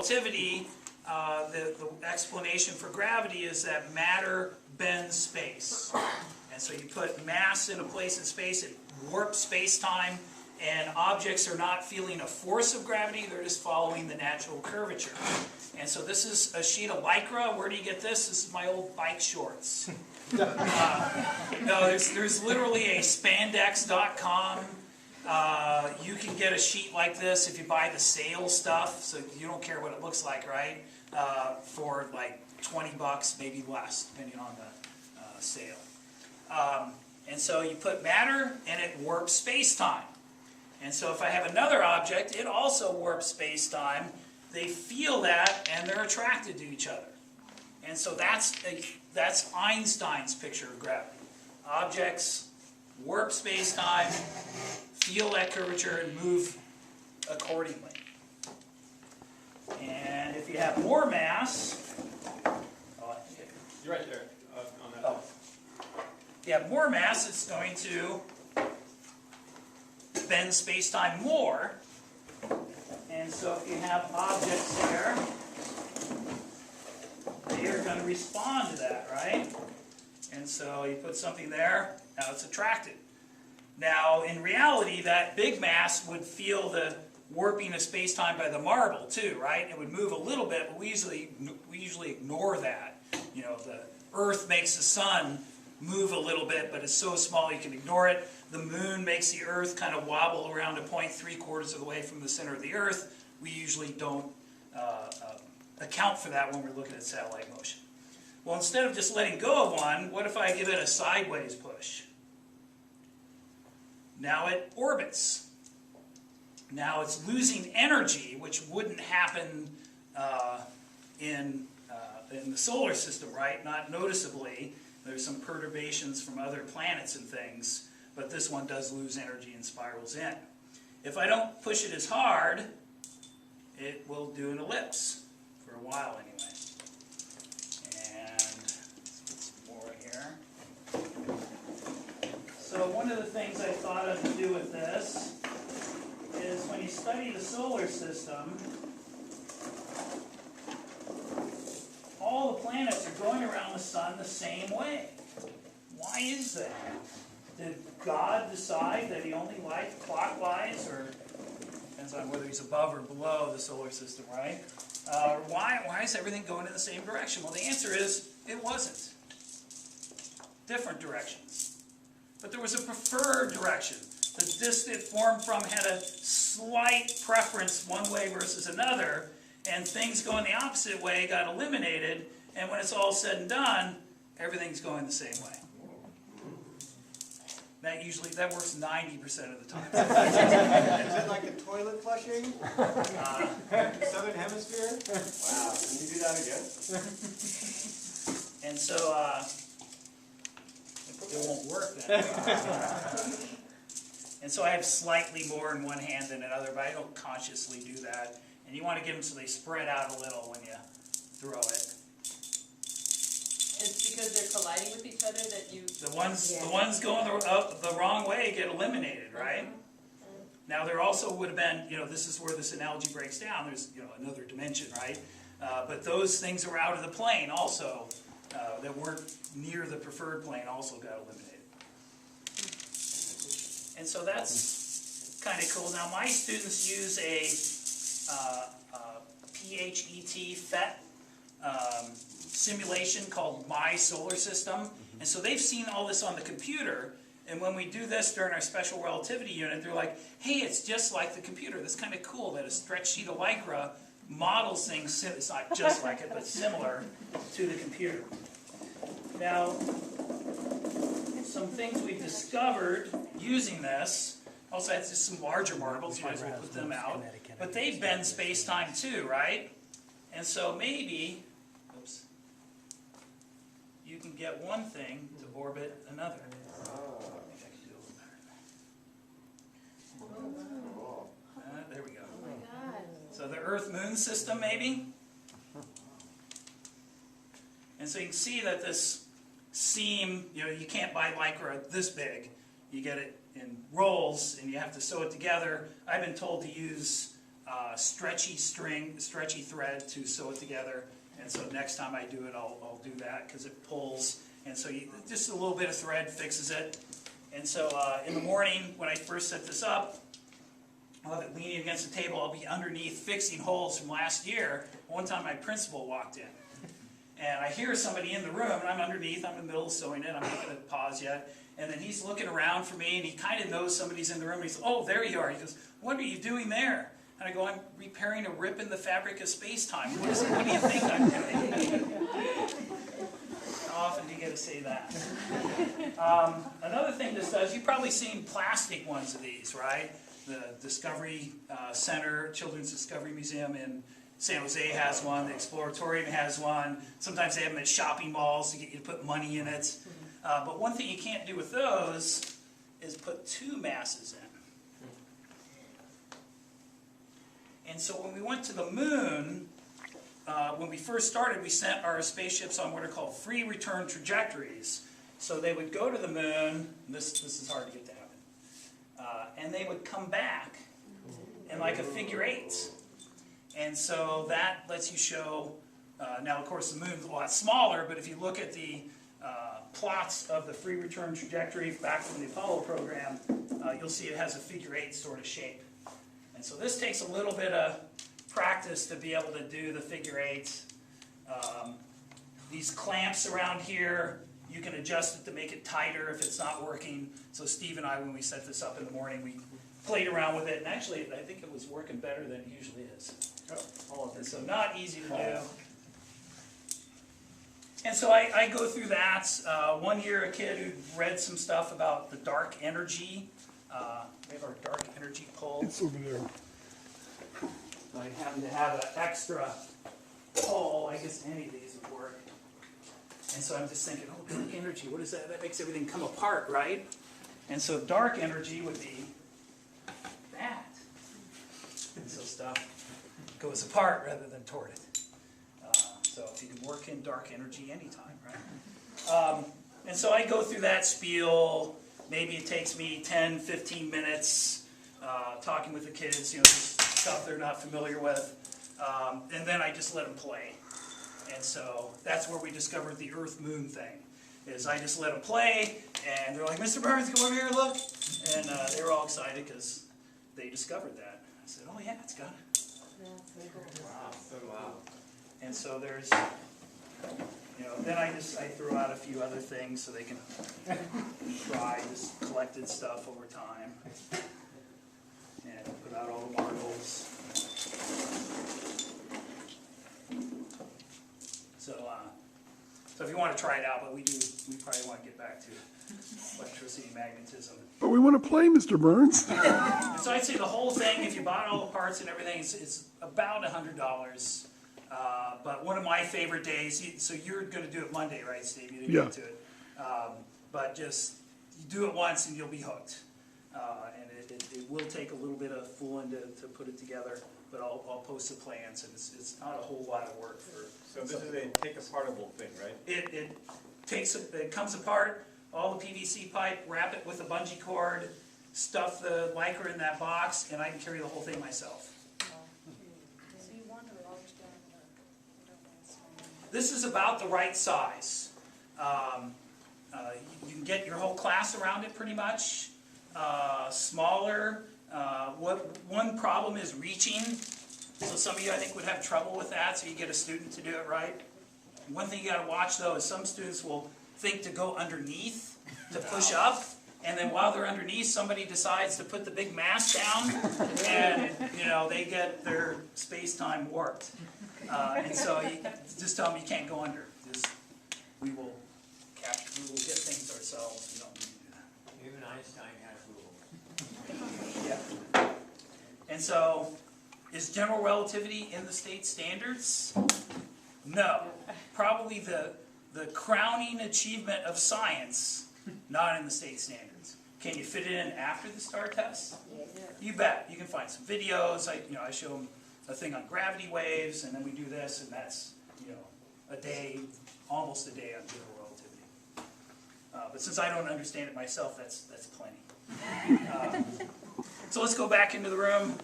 Relativity, the explanation for gravity is that matter bends space. And so you put mass in a place in space, it warps space-time, and objects are not feeling a force of gravity, they're just following the natural curvature. And so this is a sheet of Lycra. Where do you get this? This is my old bike shorts. No, there's literally a spandex.com. You can get a sheet like this if you buy the sale stuff, so you don't care what it looks like, right? For like 20 bucks, maybe less, depending on the sale. And so you put matter, and it warps space-time. And so if I have another object, it also warps space-time. They feel that, and they're attracted to each other. And so that's Einstein's picture of gravity. Objects warp space-time, feel that curvature, and move accordingly. And if you have more mass, you're right there on that. Oh. If you have more mass, it's going to bend space-time more. And so if you have objects there, they are going to respond to that, right? And so you put something there, now it's attracted. Now, in reality, that big mass would feel the warping of space-time by the marble too, right? It would move a little bit, but we usually ignore that. You know, the Earth makes the sun move a little bit, but it's so small you can ignore it. The moon makes the Earth kind of wobble around a point 3/4 of the way from the center of the Earth. We usually don't account for that when we're looking at satellite motion. Well, instead of just letting go of one, what if I give it a sideways push? Now it orbits. Now it's losing energy, which wouldn't happen in the solar system, right? Not noticeably. There's some perturbations from other planets and things, but this one does lose energy and spirals in. If I don't push it as hard, it will do an ellipse for a while anyway. And let's put some more here. So one of the things I thought of to do with this is when you study the solar system, all the planets are going around the sun the same way. Why is that? Did God decide that he only liked clockwise, or depends on whether he's above or below the solar system, right? Why is everything going in the same direction? Well, the answer is it wasn't. Different directions. But there was a preferred direction. The disk it formed from had a slight preference one way versus another, and things going the opposite way got eliminated, and when it's all said and done, everything's going the same way. That works 90% of the time. Is it like the toilet flushing? Southern Hemisphere? Wow, can you do that again? And so, it won't work then. And so I have slightly more in one hand than another, but I don't consciously do that. And you want to get them so they spread out a little when you throw it. It's because they're colliding with each other that you... The ones going the wrong way get eliminated, right? Now there also would have been, this is where this analogy breaks down. There's, another dimension, right? But those things that were out of the plane also, that weren't near the preferred plane, also got eliminated. And so that's kind of cool. Now my students use a PHET simulation called My Solar System, and so they've seen all this on the computer, and when we do this during our special relativity unit, they're like, hey, it's just like the computer. That's kind of cool that a stretch sheet of Lycra models things, it's not just like it, but similar to the computer. Now, some things we discovered using this, also had just some larger marbles, might as well put them out, but they bend space-time too, right? And so maybe, oops, you can get one thing to orbit another. Maybe I can do a little better. There we go. Oh my God. So the Earth-Moon system, maybe? And so you can see that this seam, you can't buy Lycra this big. You get it in rolls, and you have to sew it together. I've been told to use stretchy thread to sew it together. And so next time I do it, I'll do that because it pulls. And so just a little bit of thread fixes it. And so in the morning, when I first set this up, I'll have it leaning against the table. I'll be underneath fixing holes from last year. One time my principal walked in. And I hear somebody in the room, and I'm underneath. I'm in the middle of sewing it. I'm not going to pause yet. And then he's looking around for me, and he kind of knows somebody's in the room. And he says, "Oh, there you are." He goes, "What are you doing there?" And I go, "I'm repairing a rip in the fabric of space-time. What do you think I'm doing?" How often do you get to say that? Another thing this does, you've probably seen plastic ones of these, right? The Discovery Center, Children's Discovery Museum in San Jose has one. The Exploratorium has one. Sometimes they have them at shopping malls to get you to put money in it. But one thing you can't do with those is put two masses in. And so when we went to the moon, when we first started, we sent our spaceships on what are called free return trajectories. So they would go to the moon, and this is hard to get to happen, and they would come back in like a figure eight. And so that lets you show, now of course the moon's a lot smaller, but if you look at the plots of the free return trajectory back from the Apollo program, you'll see it has a figure eight sort of shape. And so this takes a little bit of practice to be able to do the figure eights. These clamps around here, you can adjust it to make it tighter if it's not working. So Steve and I, when we set this up in the morning, we played around with it, and actually I think it was working better than it usually is. And so not easy to do. And so I go through that. One year a kid who read some stuff about the dark energy. We have our dark energy pole. It's over there. I happen to have an extra pole. I guess any of these would work. And so I'm just thinking, oh, dark energy, what is that? That makes everything come apart, right? And so dark energy would be that. And so stuff goes apart rather than toward it. So if you can work in dark energy anytime, right? And so I go through that spiel. Maybe it takes me 10, 15 minutes talking with the kids, just stuff they're not familiar with. And then I just let them play. And so that's where we discovered the Earth-Moon thing. Is I just let them play, and they're like, "Mr. Burns, come over here and look." And they were all excited because they discovered that. I said, "Oh yeah, it's got it." Wow. And so there's, then I throw out a few other things so they can try this collected stuff over time. And put out all the marbles. So if you want to try it out, but we probably want to get back to electricity and magnetism. But we want to play, Mr. Burns. And so I'd say the whole thing, if you bought all the parts and everything, it's about $100. But one of my favorite days, so you're going to do it Monday, right, Steve? You didn't get to it. But just, you do it once and you'll be hooked. And it will take a little bit of fooling to put it together, but I'll post the plans, and it's not a whole lot of work for. So this is a take-apartable thing, right? It comes apart, all the PVC pipe, wrap it with a bungee cord, stuff the Lycra in that box, and I can carry the whole thing myself. So you want a large diameter, you don't want a small. This is about the right size. You can get your whole class around it pretty much. Smaller. One problem is reaching. So some of you, I think, would have trouble with that, so you get a student to do it right. One thing you got to watch, though, is some students will think to go underneath to push up, and then while they're underneath, somebody decides to put the big mass down, and they get their space-time warped. And so you just tell them you can't go under. We will get things ourselves. We don't need to do that. Even Einstein has rules. Yeah. And so, is general relativity in the state standards? No. Probably the crowning achievement of science, not in the state standards. Can you fit it in after the STAR test? You bet. You can find some videos. I show them a thing on gravity waves, and then we do this, and that's a day, almost a day on general relativity. But since I don't understand it myself, that's plenty. So let's go back into the room.